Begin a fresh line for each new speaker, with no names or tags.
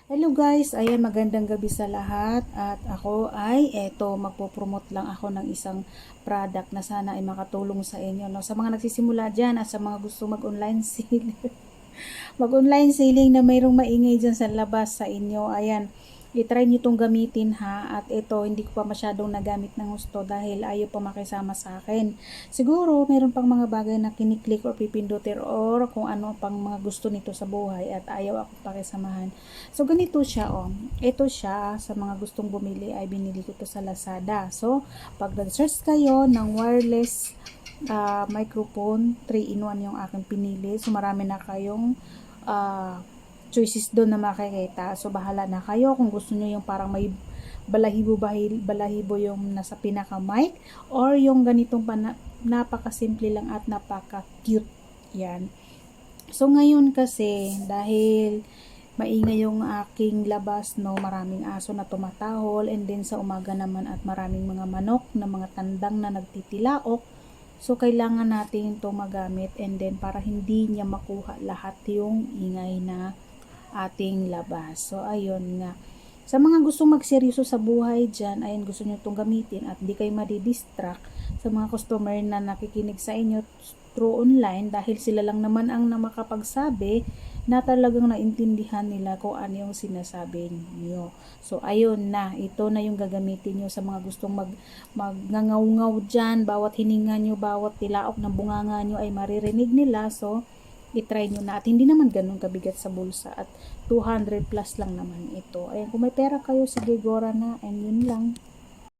Hello guys, ayan magandang gabi sa lahat at ako ay magpo-promote lang ako ng isang product na sana ay makatulong sa inyo, no? Sa mga nagsisimula dyan at sa mga gusto mag-online selling mag-online selling na mayroong maingay dyan sa labas sa inyo, ayan, i-try nyo itong gamitin ha. At ito, hindi ko pa masyadong nagamit ng gusto dahil ayaw pa makisama sa akin. Siguro meron pang mga bagay na kiniklik or pipindutin or kung ano pang mga gusto nito sa buhay at ayaw ako pakisamahan. So ganito siya, oh. Ito siya, sa mga gustong bumili ay binili ko to sa Lazada. So pag nag-search kayo ng wireless microphone, 3-in-1 yung aking pinili. So marami na kayong choices doon na makikita. So bahala na kayo kung gusto nyo yung parang may balahibo yung nasa pinaka mic or yung ganitong napaka-simple lang at napaka-cute. Yan. So ngayon kasi dahil maingay yung aking labas, no, maraming aso na tumatahol, and then sa umaga naman at maraming mga manok na mga tandang na nagtitilaok. So kailangan natin ito magamit, and then para hindi niya makuha lahat yung ingay na ating labas. So ayun nga, sa mga gustong magseryoso sa buhay dyan, ayun, gusto nyo itong gamitin at di kayo madidistract sa mga customer na nakikinig sa inyo through online, dahil sila lang naman ang makapagsabi na talagang naintindihan nila kung ano yung sinasabi niyo. So ayun na, ito na yung gagamitin nyo sa mga gustong magngangaw-ngaw dyan. Bawat hininga nyo, bawat tilaok ng bunganga nyo ay maririnig nila. So i-try nyo na, at hindi naman ganun kabigat sa bulsa at 200 plus lang naman ito. Ayan, kung may pera kayo, sige, gora na, and yun lang.